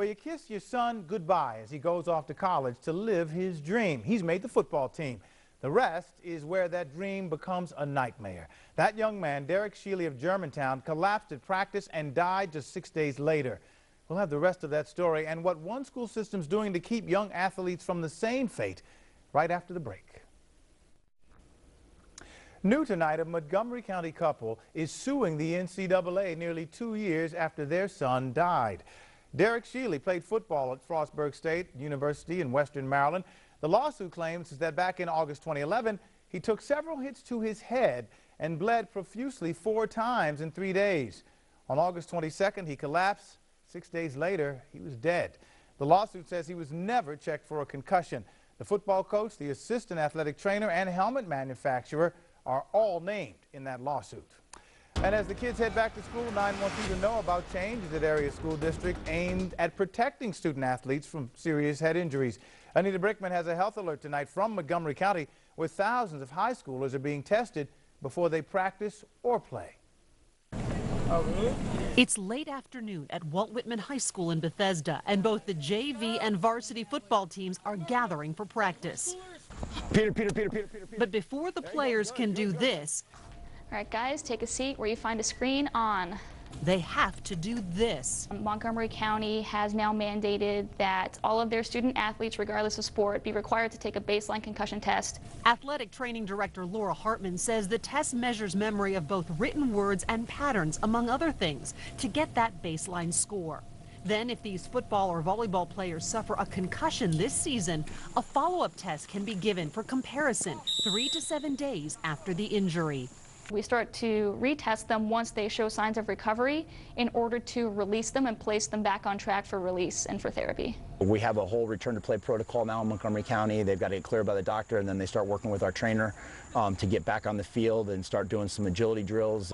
Well, you kiss your son goodbye as he goes off to college to live his dream. He's made the football team. The rest is where that dream becomes a nightmare. That young man, Derek Shealy of Germantown, collapsed at practice and died just 6 days later. We'll have the rest of that story and what one school system's doing to keep young athletes from the same fate right after the break. New tonight, a Montgomery County couple is suing the NCAA nearly 2 years after their son died. Derek Shealy played football at Frostburg State University in Western Maryland. The lawsuit claims that back in August 2011, he took several hits to his head and bled profusely 4 times in 3 days. On August 22nd, he collapsed. 6 days later, he was dead. The lawsuit says he was never checked for a concussion. The football coach, the assistant athletic trainer, and helmet manufacturer are all named in that lawsuit. And as the kids head back to school, 9 wants you to know about changes at area school district aimed at protecting student athletes from serious head injuries. Anita Brickman has a health alert tonight from Montgomery County, where thousands of high schoolers are being tested before they practice or play. It's late afternoon at Walt Whitman High School in Bethesda, and both the JV and varsity football teams are gathering for practice. Peter. But before the players can do this, all right, guys, take a seat where you find a screen on. they have to do this. Montgomery County has now mandated that all of their student athletes, regardless of sport, be required to take a baseline concussion test. Athletic training director Laura Hartman says the test measures memory of both written words and patterns, among other things, to get that baseline score. Then, if these football or volleyball players suffer a concussion this season, a follow-up test can be given for comparison 3 to 7 days after the injury. We start to retest them once they show signs of recovery in order to release them and place them back on track for release and for therapy. We have a whole return to play protocol now in Montgomery County. They've got to get cleared by the doctor, and then they start working with our trainer to get back on the field and start doing some agility drills.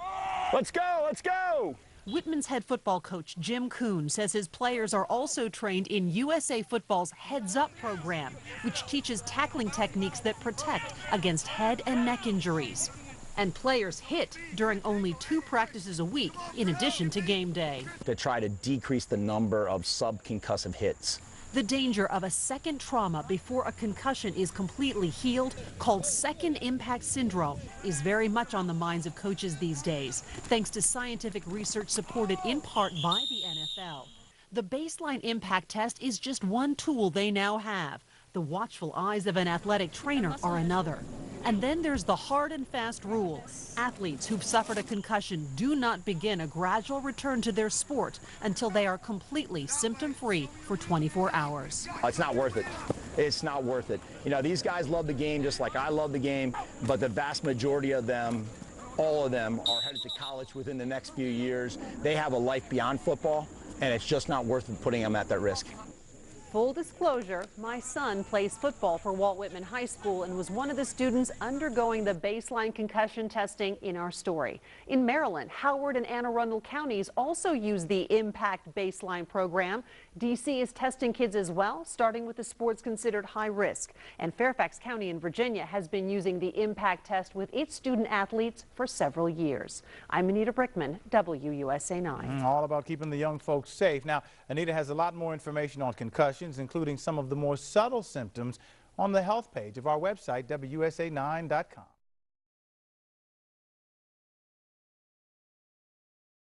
Let's go, let's go! Whitman's head football coach Jim Kuhn says his players are also trained in USA Football's Heads Up program, which teaches tackling techniques that protect against head and neck injuries. And players hit during only 2 practices a week in addition to game day. To try to decrease the number of subconcussive hits. The danger of a second trauma before a concussion is completely healed, called second impact syndrome, is very much on the minds of coaches these days, thanks to scientific research supported in part by the NFL. The baseline impact test is just one tool they now have. The watchful eyes of an athletic trainer are another. And then there's the hard and fast rule. Athletes who've suffered a concussion do not begin a gradual return to their sport until they are completely symptom-free for 24 hours. It's not worth it. It's not worth it. You know, these guys love the game just like I love the game, but the vast majority of them, all of them, are headed to college within the next few years. They have a life beyond football, and it's just not worth it putting them at that risk. Full disclosure, my son plays football for Walt Whitman High School and was one of the students undergoing the baseline concussion testing in our story. In Maryland, Howard and Anne Arundel counties also use the Impact Baseline program. D.C. is testing kids as well, starting with the sports considered high risk. And Fairfax County in Virginia has been using the Impact test with its student athletes for several years. I'm Anita Brickman, WUSA 9. All about keeping the young folks safe. Now, Anita has a lot more information on concussions, including some of the more subtle symptoms, on the health page of our website, WUSA9.com.